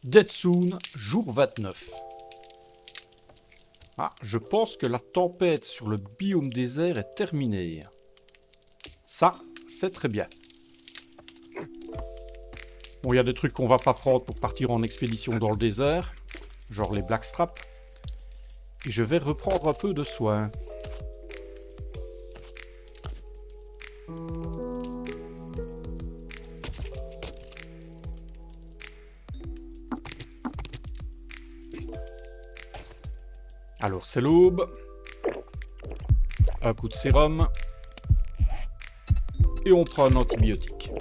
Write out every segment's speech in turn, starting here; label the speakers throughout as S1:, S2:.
S1: Dead Soon, jour 29. Ah, je pense que la tempête sur le biome désert est terminée. Ça, c'est très bien. Bon, il y a des trucs qu'on va pas prendre pour partir en expédition dans le désert, genre les Blackstraps. Et je vais reprendre un peu de soin. Alors, c'est l'aube. Un coup de sérum. Et on prend un antibiotique.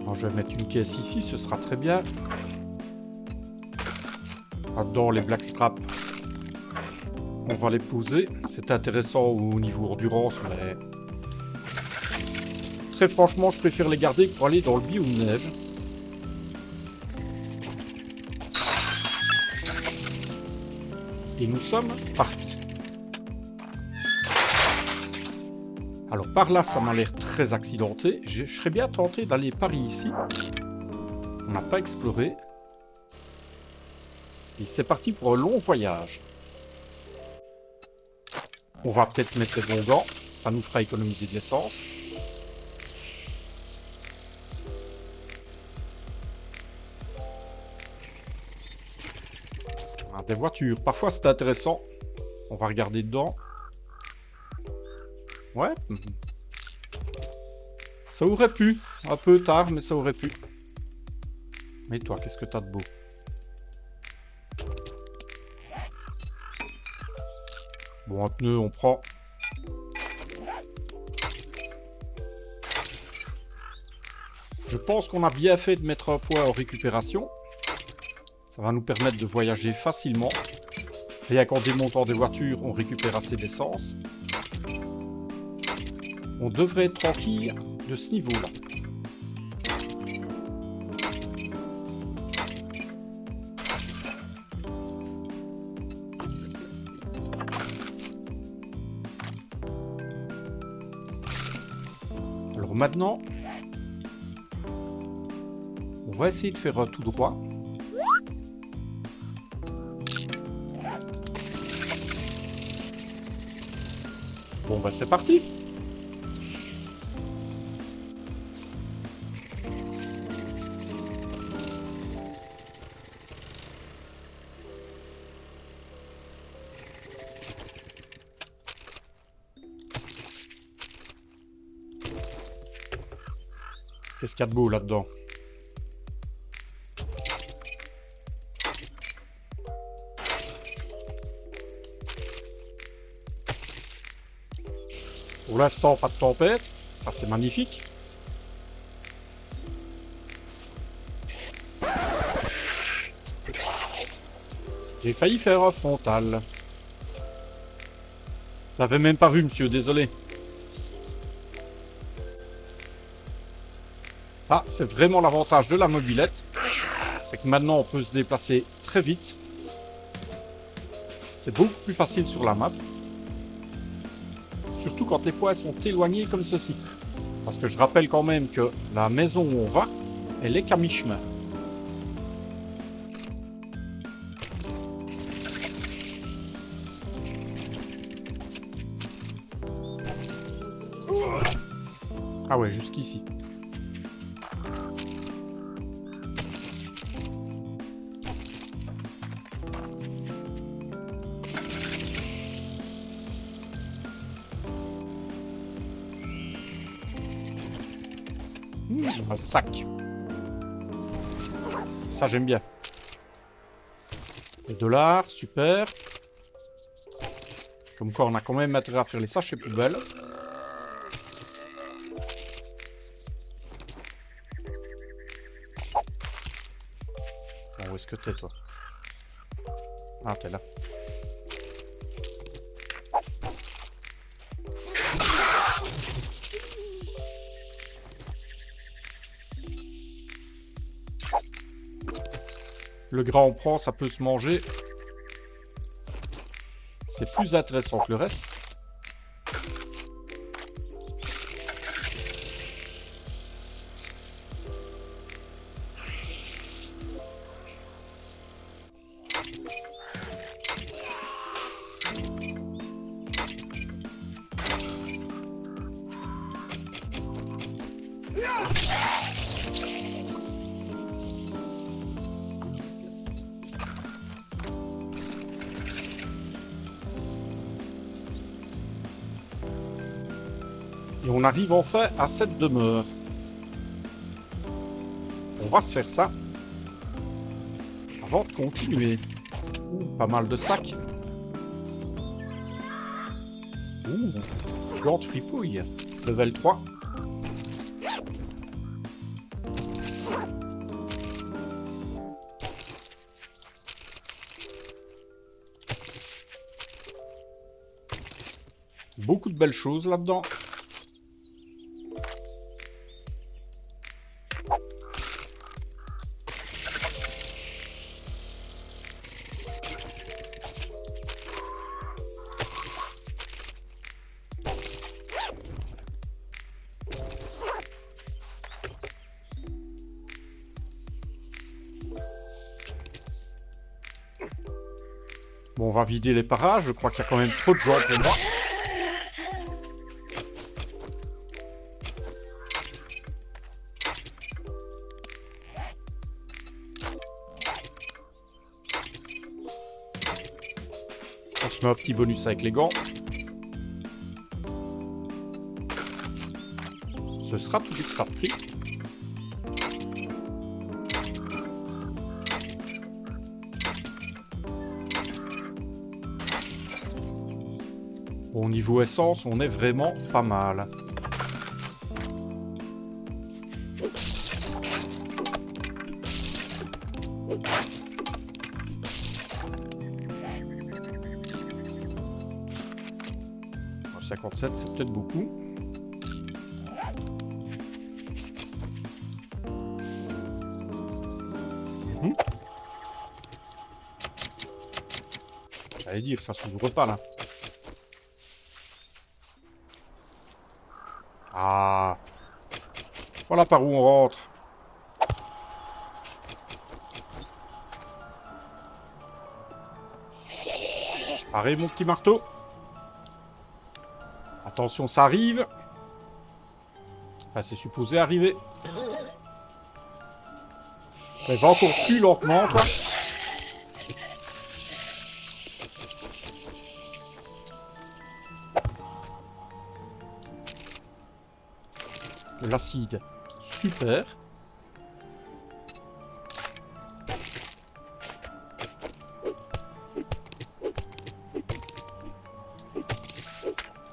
S1: Alors, je vais mettre une caisse ici, ce sera très bien. Là-dedans, les Blackstraps. On va les poser. C'est intéressant au niveau endurance, mais... Très franchement, je préfère les garder pour aller dans le biome neige. Et nous sommes partis. Alors par là, ça m'a l'air très accidenté. Je serais bien tenté d'aller par ici. On n'a pas exploré. Et c'est parti pour un long voyage. On va peut-être mettre les bons gants. Ça nous fera économiser de l'essence. Ah, des voitures. Parfois, c'est intéressant. On va regarder dedans. Ouais. Ça aurait pu. Un peu tard, mais ça aurait pu. Mais toi, qu'est-ce que t'as de beau? Bon, un pneu, on prend. Je pense qu'on a bien fait de mettre un poids en récupération. Ça va nous permettre de voyager facilement. Rien qu'en démontant des voitures, on récupère assez d'essence. On devrait être tranquille de ce niveau-là. Alors maintenant, on va essayer de faire un tout droit. Bon bah c'est parti. Qu'est-ce qu'il y a de beau là-dedans? Pour l'instant, pas de tempête. Ça, c'est magnifique. J'ai failli faire un frontal. Je l'avais même pas vu, monsieur, désolé. Ça, c'est vraiment l'avantage de la mobilette. C'est que maintenant, on peut se déplacer très vite. C'est beaucoup plus facile sur la map. Surtout quand les points sont éloignés comme ceci. Parce que je rappelle quand même que la maison où on va, elle est qu'à mi-chemin. Ah ouais, jusqu'ici. Un sac. Ça, j'aime bien. $2, super. Comme quoi, on a quand même intérêt à faire les sachets poubelles. Bon, où est-ce que t'es, toi? Ah, t'es là. Le gras on prend, ça peut se manger. C'est plus intéressant que le reste. Et on arrive enfin à cette demeure. On va se faire ça. Avant de continuer. Ouh, pas mal de sacs. Ouh, gants de fripouille. Level 3. Beaucoup de belles choses là-dedans. Bon, on va vider les parages. Je crois qu'il y a quand même trop de gens pour moi. On se met un petit bonus avec les gants. Ce sera tout de ça de prix. Au niveau essence, on est vraiment pas mal. Alors, 57, c'est peut-être beaucoup. J'allais dire, ça s'ouvre pas là. Ah. Voilà par où on rentre. Pareil, mon petit marteau. Attention, ça arrive. Enfin, c'est supposé arriver. Mais va encore plus lentement, toi. De l'acide. Super.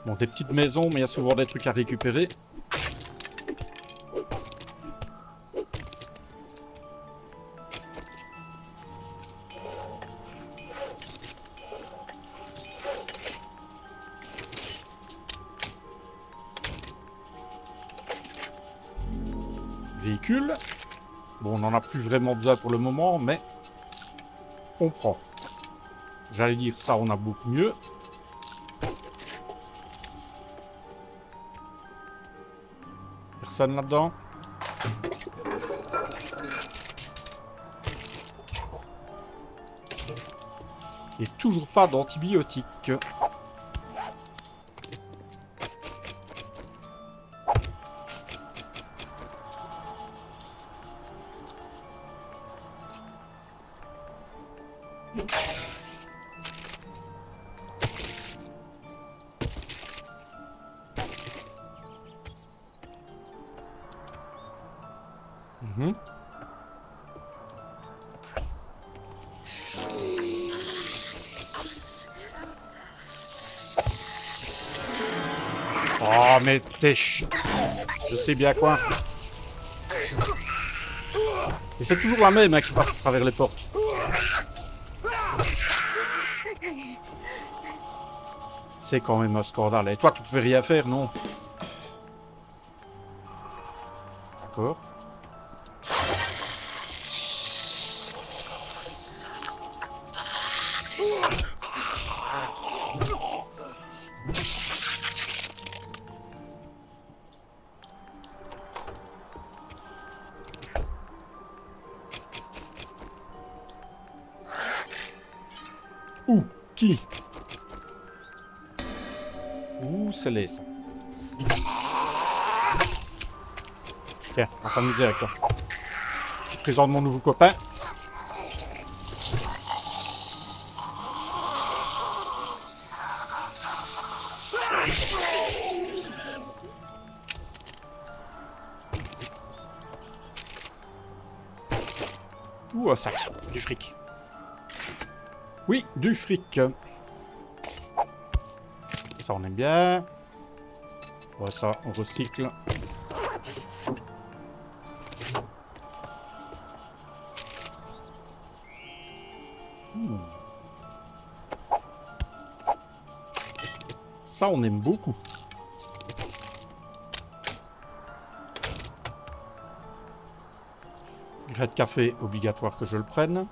S1: Bon, des petites maisons, mais il y a souvent des trucs à récupérer. Véhicule. Bon, on n'en a plus vraiment besoin pour le moment, mais on prend. J'allais dire ça, on a beaucoup mieux. Personne là-dedans. Et toujours pas d'antibiotiques. Oh, mais t'es je sais bien quoi. Et c'est toujours la même hein, qui passe à travers les portes. C'est quand même un scandale. Et toi, tu pouvais rien faire, non? D'accord. Ouh, qui? Ouh, c'est laid, ça. Tiens, on va s'amuser avec toi. Présente mon nouveau copain. Ouh, un sac. Du fric. Oui, du fric. Ça, on aime bien. Ouais, ça, on recycle. Ça, on aime beaucoup. Grès de café, obligatoire que je le prenne.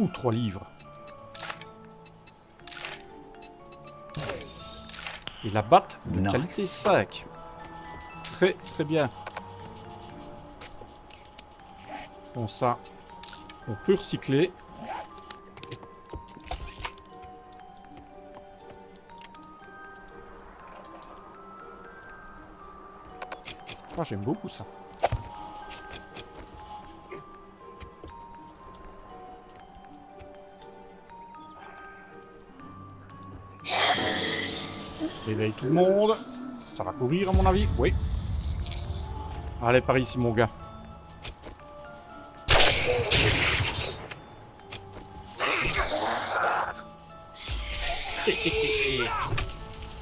S1: Ou 3 livres. Et la batte de qualité 5. Très très bien. Bon ça, on peut recycler. Moi j'aime beaucoup ça. Réveille tout le monde. Ça va courir à mon avis. Oui. Allez, par ici mon gars.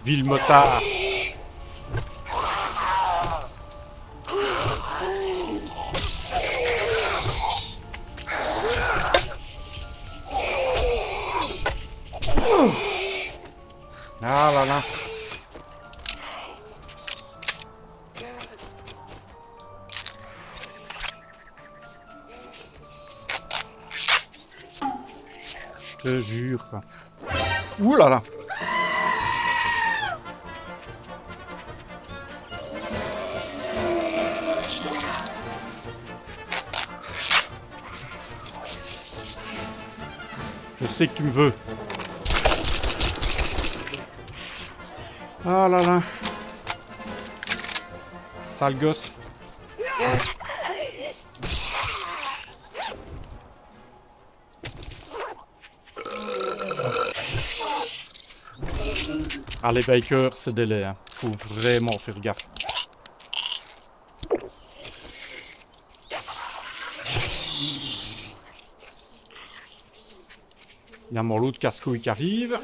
S1: Ville motard. Ah là là. Je te jure quoi. Ouh là là. Je sais que tu me veux. Ah là là. Sale gosse. Ah, les bikers, c'est délai. Hein. Faut vraiment faire gaffe. Il y a mon lot de casse-couilles qui arrive.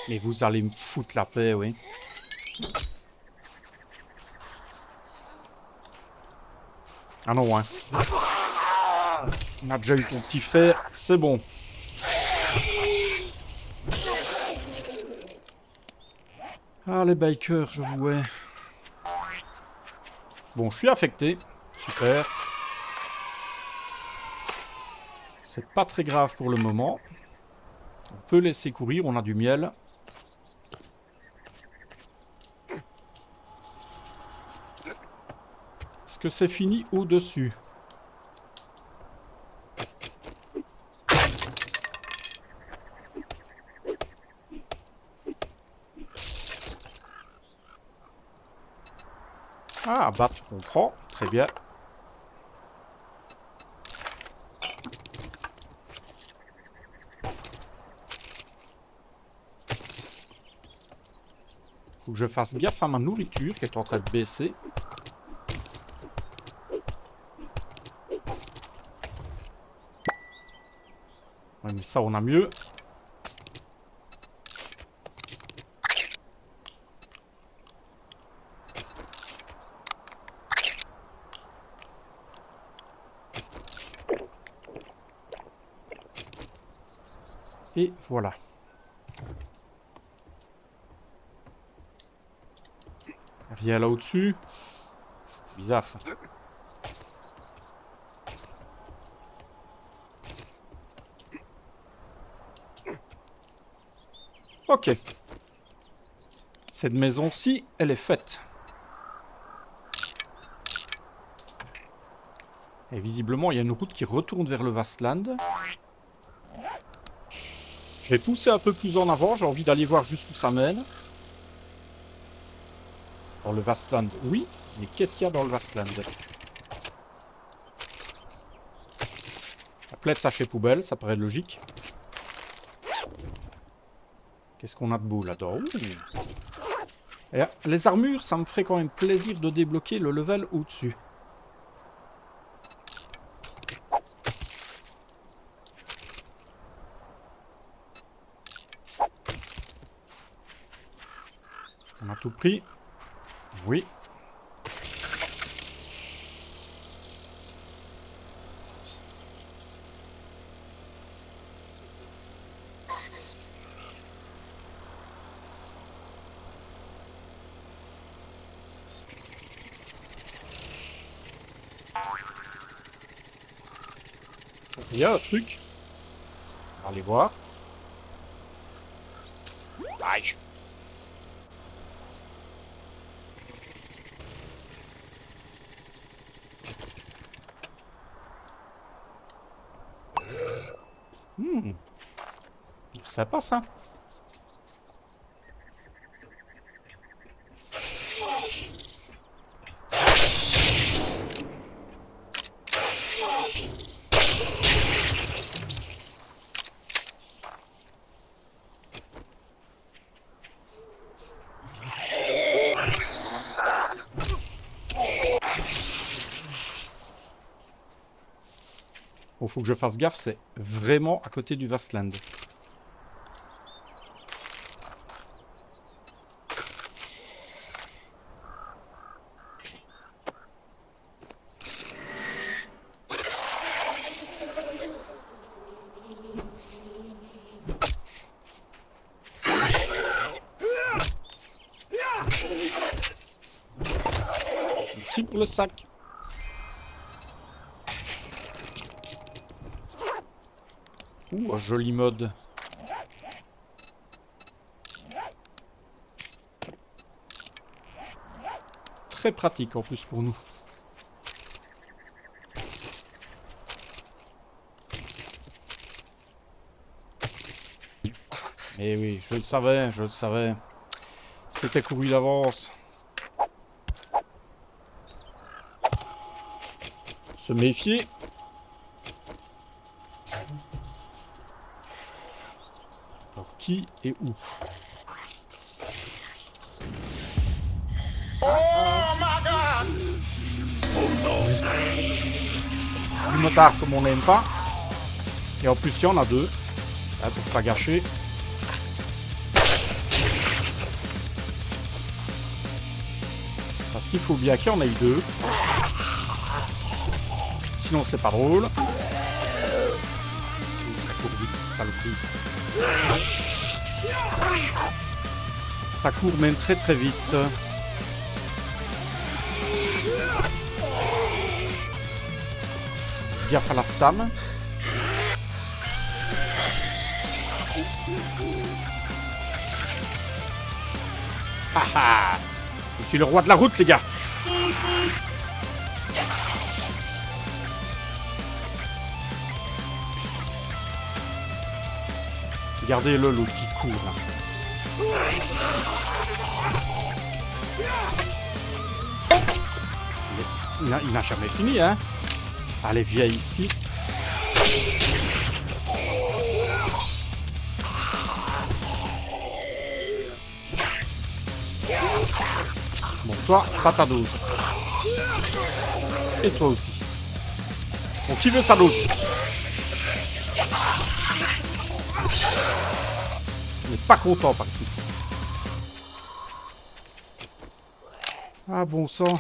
S1: Mais vous allez me foutre la paix, oui. Ah non, hein. On a déjà eu ton petit frère, c'est bon. Ah, les bikers, je vous hais. Bon, je suis affecté. Super. C'est pas très grave pour le moment. On peut laisser courir, on a du miel. Est-ce que c'est fini au-dessus? Ah, abattre, on prend. Très bien. Faut que je fasse gaffe à ma nourriture qui est en train de baisser. Ouais, mais ça, on a mieux. Et voilà. Rien là au-dessus. Bizarre ça. Ok. Cette maison-ci, elle est faite. Et visiblement, il y a une route qui retourne vers le Vastland. Je vais pousser un peu plus en avant. J'ai envie d'aller voir jusqu'où ça mène. Dans le Vastland, oui. Mais qu'est-ce qu'il y a dans le Vastland? La plaie de sachet poubelle, ça paraît logique. Qu'est-ce qu'on a de beau là-dedans? Et les armures, ça me ferait quand même plaisir de débloquer le level au-dessus. On a tout pris. Oui. Il y a un truc. On va aller voir. Aïe. Ça passe, hein. Bon, faut que je fasse gaffe, c'est vraiment à côté du Vastland. Merci pour le sac. Ouh, un joli mode. Très pratique en plus pour nous. Eh oui, je le savais, je le savais. C'était couru d'avance. Se méfier. Alors qui et où? Du motard comme on n'aime pas. Et en plus il y en a deux. Là, pour pas gâcher. Parce qu'il faut bien qu'il y en ait deux. Sinon c'est pas drôle. Ça court vite cette saloperie. Ça court même très très vite. Gaffe à la stam. Haha! Je suis le roi de la route, les gars! Regardez-le, l'autre qui court, là. Il n'a jamais fini, hein. Allez, viens ici. Bon, toi, t'as ta dose. Et toi aussi. Bon, qui veut sa dose? On n'est pas content par ici. Ah, bon sang.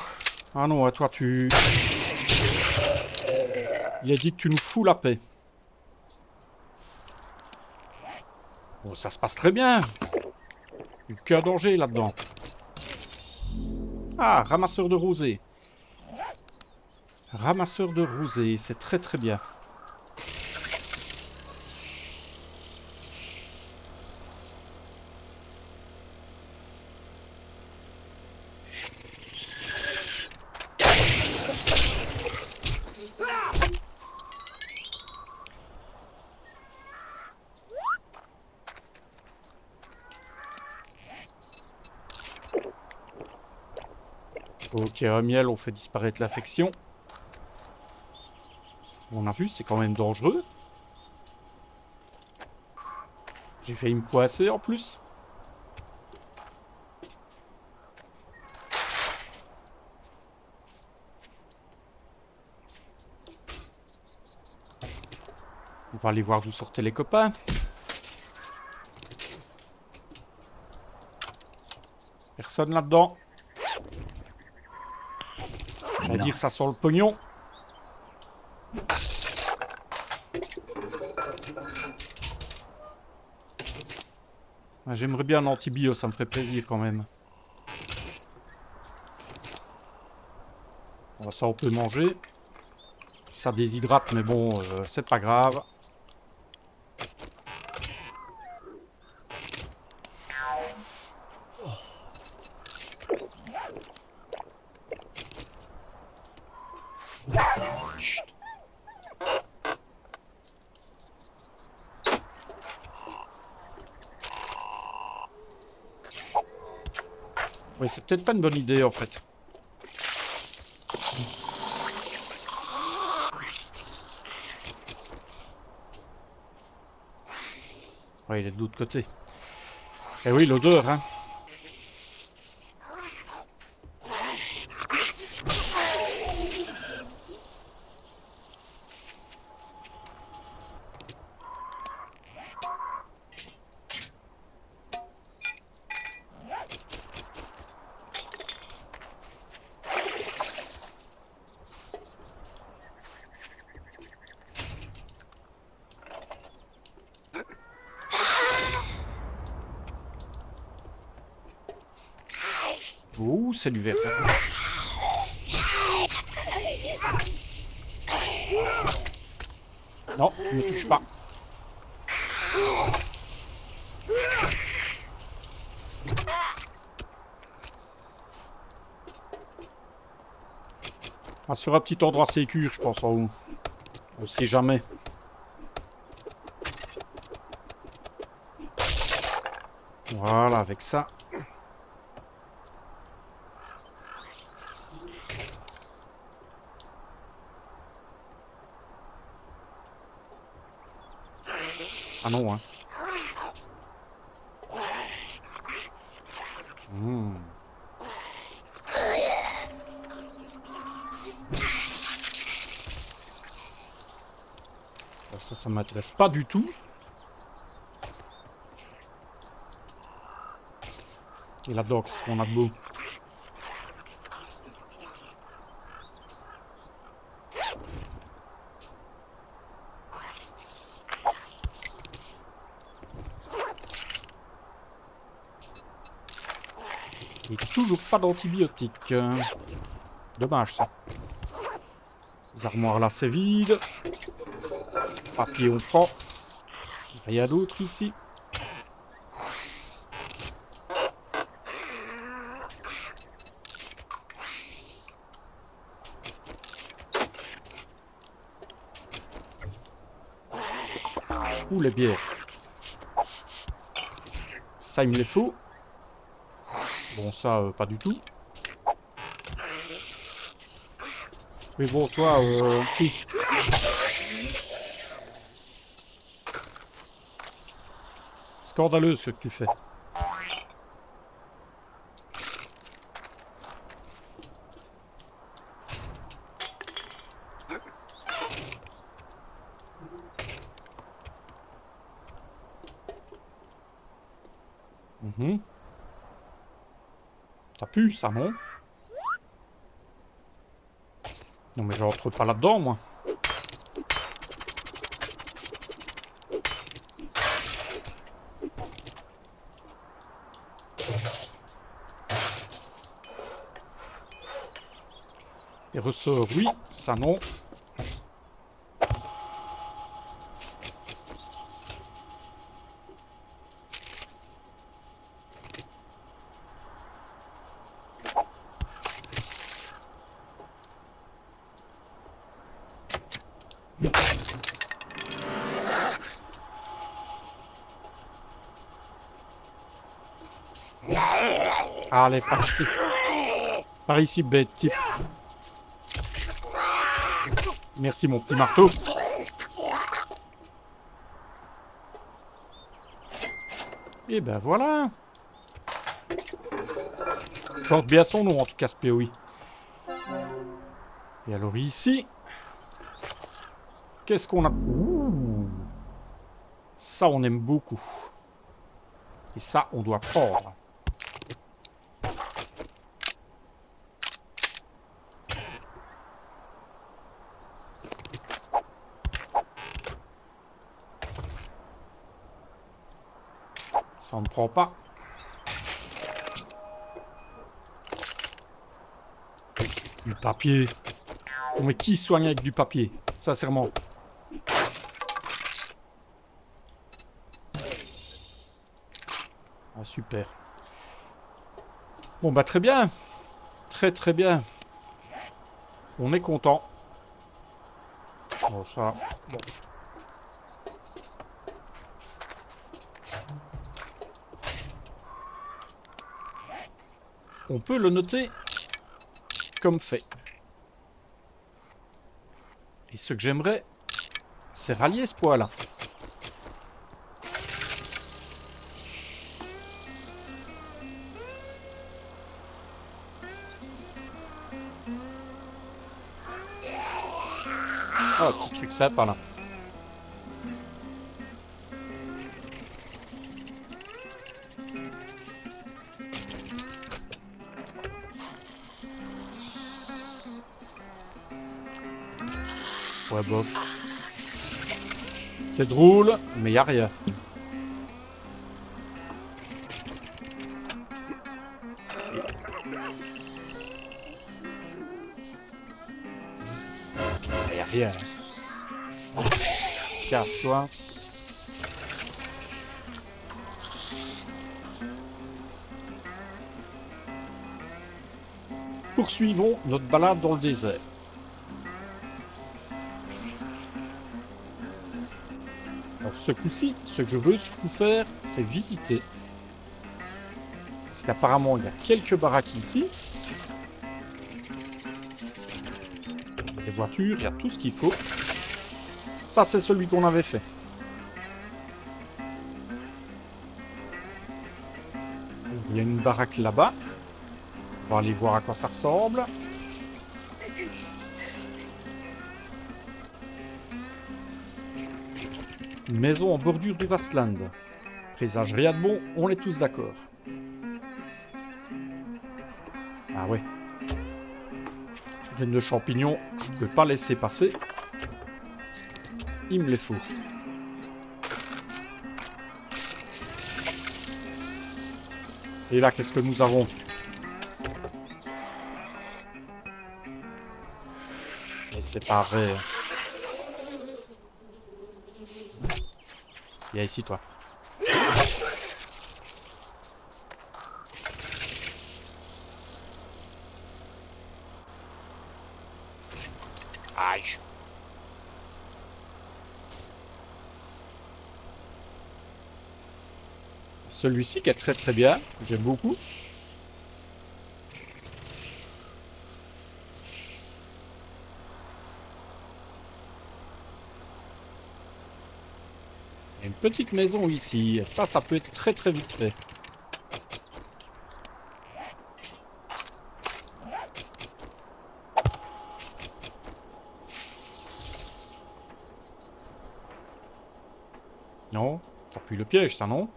S1: Ah non, toi, tu... Il a dit que tu nous fous la paix. Bon, ça se passe très bien. Aucun danger là-dedans. Ah, ramasseur de rosée. Ramasseur de rosée, c'est très très bien. Ok, un miel, on fait disparaître l'affection. On a vu, c'est quand même dangereux. J'ai failli me coincer en plus. On va aller voir d'où sortaient les copains. Personne là-dedans. J'allais dire ça sent le pognon. J'aimerais bien un antibio, ça me ferait plaisir quand même. Bon, ça on peut manger. Ça déshydrate, mais bon, c'est pas grave. Chut. Oui, c'est peut-être pas une bonne idée en fait. Ouais, il est de l'autre côté. Eh oui, l'odeur, hein. Ouh, c'est du verre, ça. Non, ne me touche pas. Ah, sur un petit endroit sécure, je pense, en haut. On sait jamais. Voilà, avec ça. Ah non, hein. Mmh. Ça m'intéresse pas du tout. Et là-dedans, qu'est-ce qu'on a de beau? Et toujours pas d'antibiotiques. Dommage, ça. Les armoires là, c'est vide. Papier, on prend. Rien d'autre ici. Ouh, les bières. Ça, il me les faut. Bon, ça, pas du tout. Mais bon, toi, si. Scandaleux ce que tu fais. Mhm. Ça pue, ça, non? Non, mais j'entre pas là-dedans, moi. Et ressort, oui, ça, non. Allez, par ici. Par ici, bête type. Merci, mon petit marteau. Et ben voilà. Porte bien son nom, en tout cas, ce POI. Et alors ici, qu'est-ce qu'on a? Ouh. Ça, on aime beaucoup. Et ça, on doit prendre. Ça, on ne prend pas. Du papier. Oh, mais qui soigne avec du papier? Sincèrement. Ah, super. Bon, bah très bien. Très très bien. On est content. Bon, ça... Bon. On peut le noter comme fait. Et ce que j'aimerais, c'est rallier ce poids-là. Ah, petit truc sympa là. Ouais, bof. C'est drôle, mais y a rien. Y a rien. Casse-toi. Poursuivons notre balade dans le désert. Alors ce coup-ci, ce que je veux surtout faire, c'est visiter. Parce qu'apparemment, il y a quelques baraques ici. Les voitures, il y a tout ce qu'il faut. Ça, c'est celui qu'on avait fait. Il y a une baraque là-bas. On va aller voir à quoi ça ressemble. Une maison en bordure du Vastland. Présage rien de bon, on est tous d'accord. Ah ouais. Graines de champignons, je peux pas laisser passer. Il me les faut. Et là, qu'est-ce que nous avons? Mais c'est pas vrai. Viens ici, toi. Aïe. Celui-ci qui est très très bien. J'aime beaucoup. petite maison ici. Et ça peut être très très vite fait. Non, t'appuies le piège, ça, non?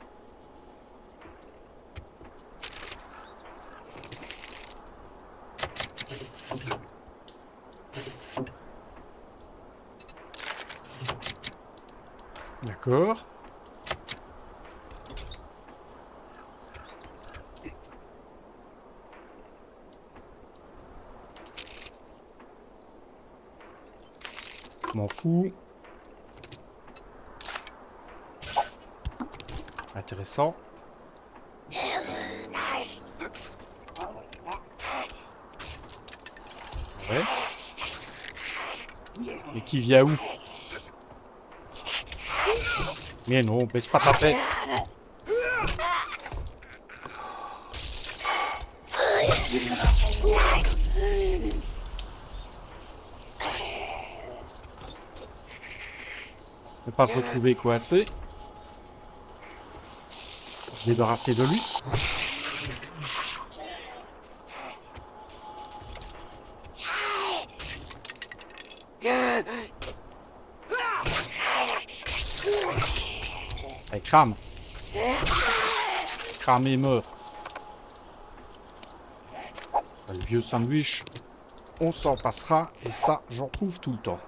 S1: D'accord. Je m'en fous. Intéressant. Ouais. Et qui vient où? Mais non, baisse pas ta tête. Ne pas se retrouver coincé. Se débarrasser de lui. Allez, crame. Crame et meurt. Le vieux sandwich, on s'en passera. Et ça, j'en trouve tout le temps.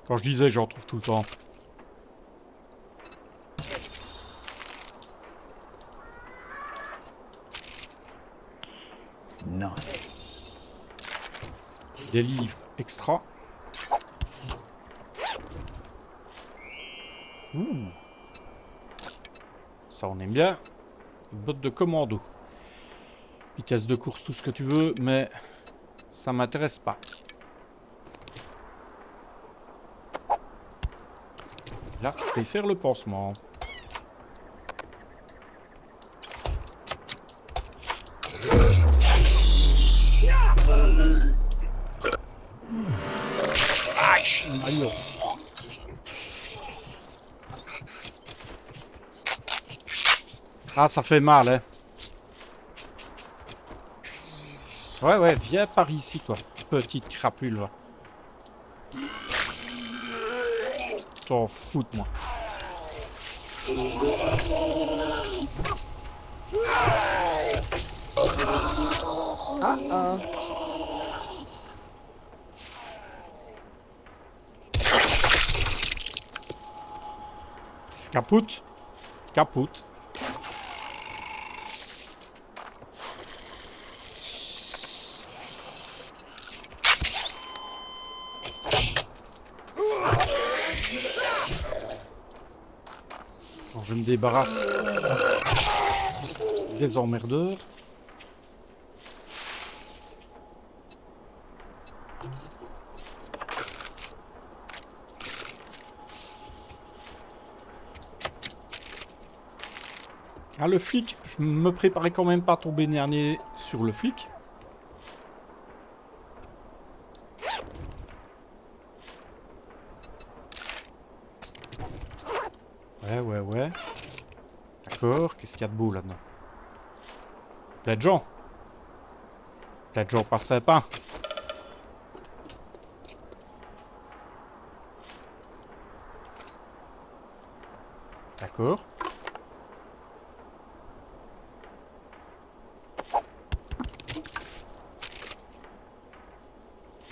S1: Quand je disais j'en trouve tout le temps.
S2: Non.
S1: Des livres extra. Ouh. Ça, on aime bien. Une botte de commando. Vitesse de course, tout ce que tu veux, mais ça m'intéresse pas. Là, je préfère le pansement. Aïe. Ah, ça fait mal, hein. Ouais, viens par ici, toi. Petite crapule, va. T'en fous de moi.
S3: Uh-oh.
S1: Capoute. Capoute. Bon, je me débarrasse des emmerdeurs. Ah, le flic, je me préparais quand même pas à tomber dernier sur le flic. Ouais. D'accord, qu'est-ce qu'il y a de beau là-dedans? Plein de gens. Plein de gens pas sympas. D'accord.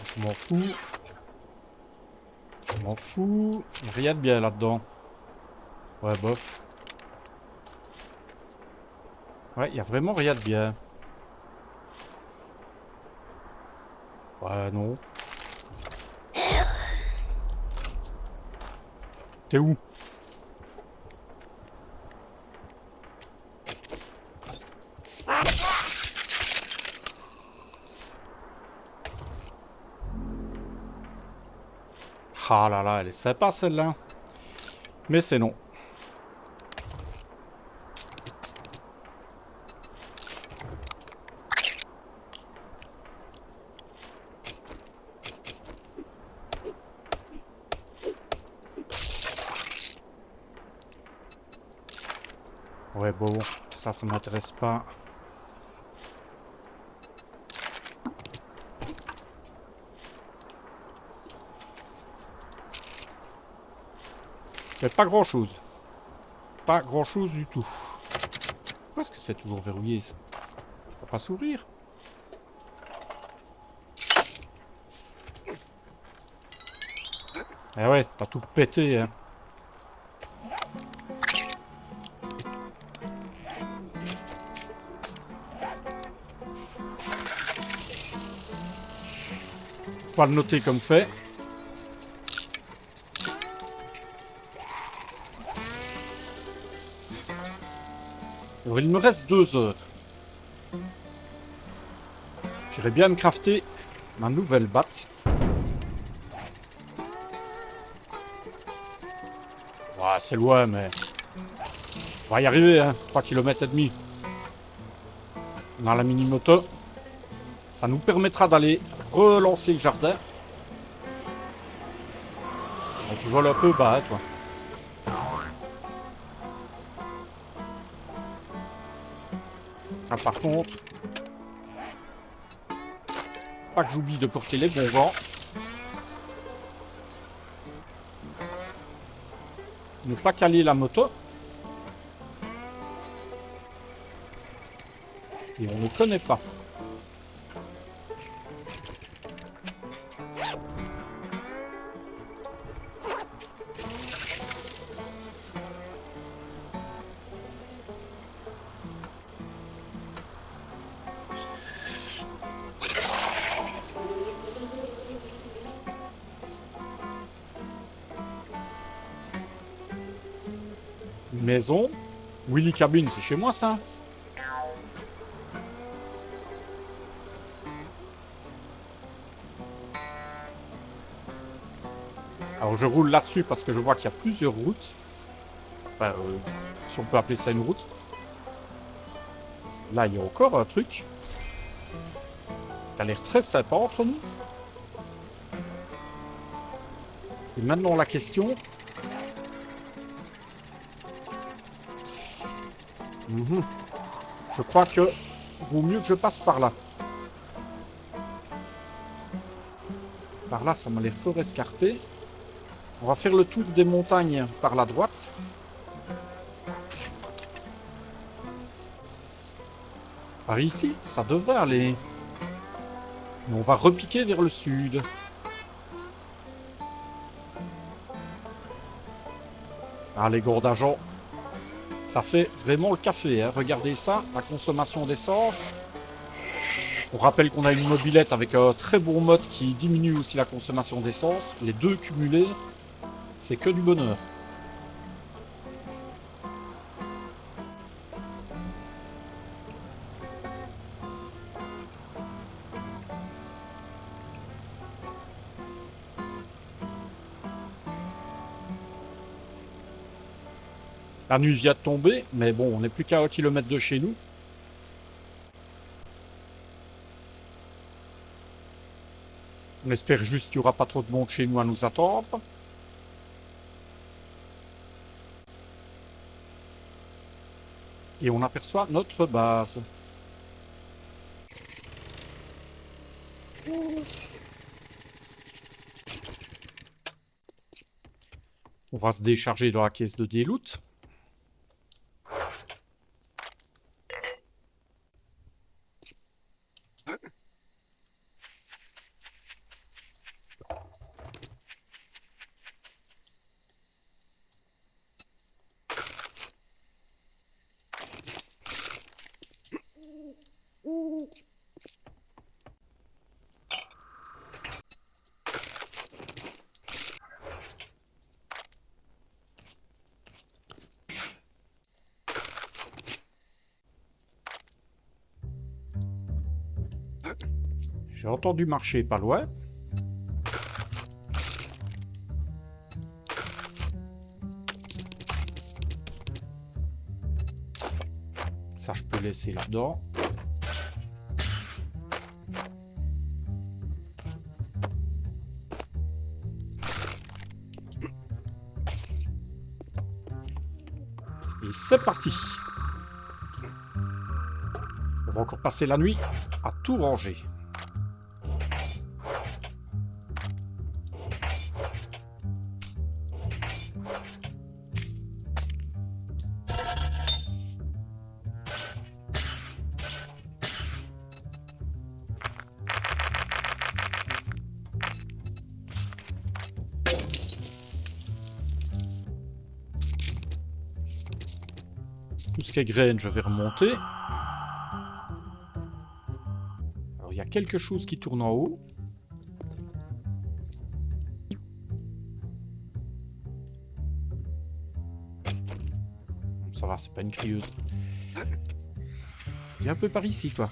S1: Je m'en fous. Je m'en fous. Rien de bien là-dedans. Ouais, bof. Ouais, il y a vraiment rien de bien. Ouais, non. T'es où? Ah là là, elle est sympa celle-là. Mais c'est non. Ouais, bon, ça m'intéresse pas. Mais pas grand-chose. Pas grand-chose du tout. Pourquoi est-ce que c'est toujours verrouillé, ça? Ça va pas s'ouvrir? Eh ouais, t'as tout pété, hein. Faut pas le noter comme fait. Alors, il me reste 2 heures. J'irais bien me crafter ma nouvelle batte. Ouais, c'est loin, mais... On va y arriver, hein. 3 km et demi. On a la mini-moto. Ça nous permettra d'aller relancer le jardin. Bon, tu voles un peu bas, hein, toi. Ah, par contre... Pas que j'oublie de porter les bons vents. Ne pas caler la moto. Et on ne connaît pas. Une maison. Willy Cabine, c'est chez moi, ça. Alors, je roule là-dessus parce que je vois qu'il y a plusieurs routes. Enfin, si on peut appeler ça une route. Là, il y a encore un truc. Ça a l'air très sympa entre nous. Et maintenant, la question... Je crois que vaut mieux que je passe par là. Par là, ça m'a l'air fort escarpé. On va faire le tour des montagnes par la droite. Par ici, ça devrait aller. Mais on va repiquer vers le sud. Ah, les gourdes d'argent. Ça fait vraiment le café, hein. Regardez ça, la consommation d'essence. On rappelle qu'on a une mobilette avec un très bon mode qui diminue aussi la consommation d'essence. Les deux cumulés, c'est que du bonheur. La nuit vient de tomber, mais bon, on n'est plus qu'à 1 kilomètre de chez nous. On espère juste qu'il n'y aura pas trop de monde chez nous à nous attendre. Et on aperçoit notre base. On va se décharger dans la caisse de déloot. J'ai entendu marcher pas loin. Ça, je peux laisser là-dedans. Et c'est parti. On va encore passer la nuit à tout ranger. Tout ce qui est graines, je vais remonter. Alors, il y a quelque chose qui tourne en haut. Ça va, c'est pas une crieuse. Viens un peu par ici, toi.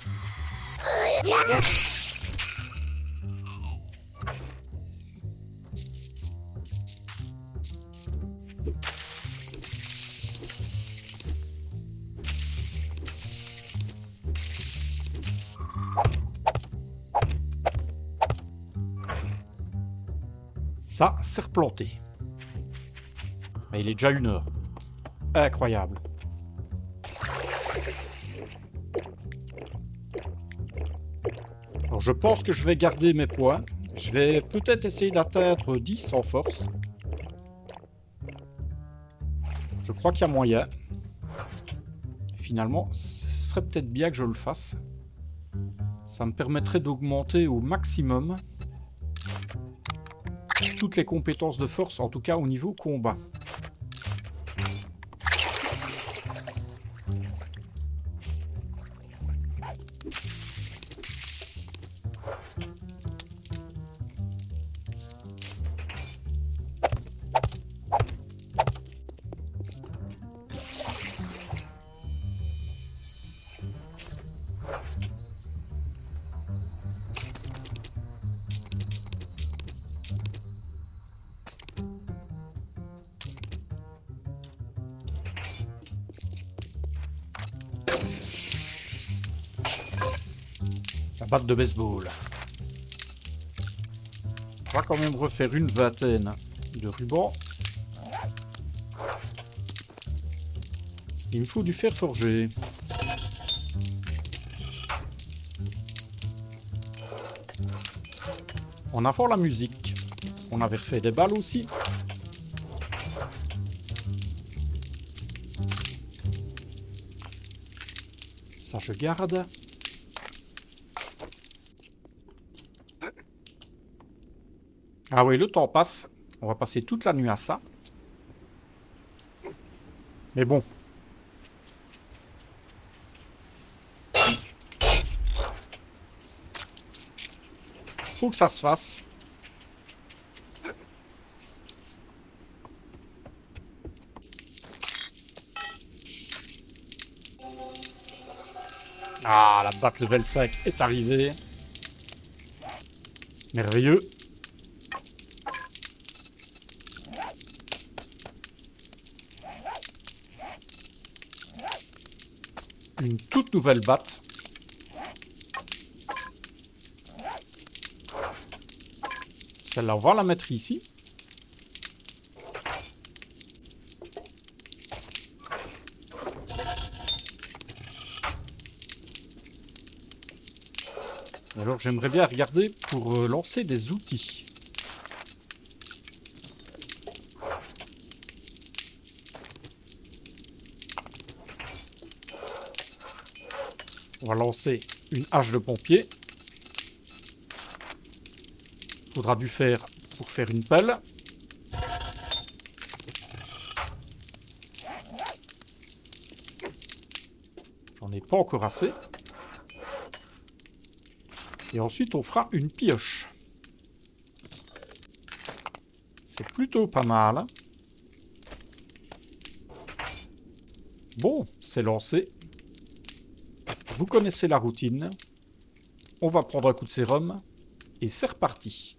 S1: Ça, c'est replanté. Mais il est déjà 1h. Incroyable. Alors je pense que je vais garder mes points. Je vais peut-être essayer d'atteindre 10 en force. Je crois qu'il y a moyen. Finalement, ce serait peut-être bien que je le fasse. Ça me permettrait d'augmenter au maximum toutes les compétences de force, en tout cas au niveau combat. La batte de baseball. On va quand même refaire une vingtaine de rubans. Il me faut du fer forgé. En avant la musique. On avait refait des balles aussi. Ça je garde. Ah oui, le temps passe. On va passer toute la nuit à ça. Mais bon. Faut que ça se fasse. Ah, la batte level 5 est arrivée. Merveilleux. Une toute nouvelle batte. Celle-là, on va la mettre ici. Alors, j'aimerais bien regarder pour lancer des outils. On va lancer une hache de pompier. Il faudra du fer pour faire une pelle. J'en ai pas encore assez. Et ensuite, on fera une pioche. C'est plutôt pas mal. Bon, c'est lancé. Vous connaissez la routine. On va prendre un coup de sérum. Et c'est reparti.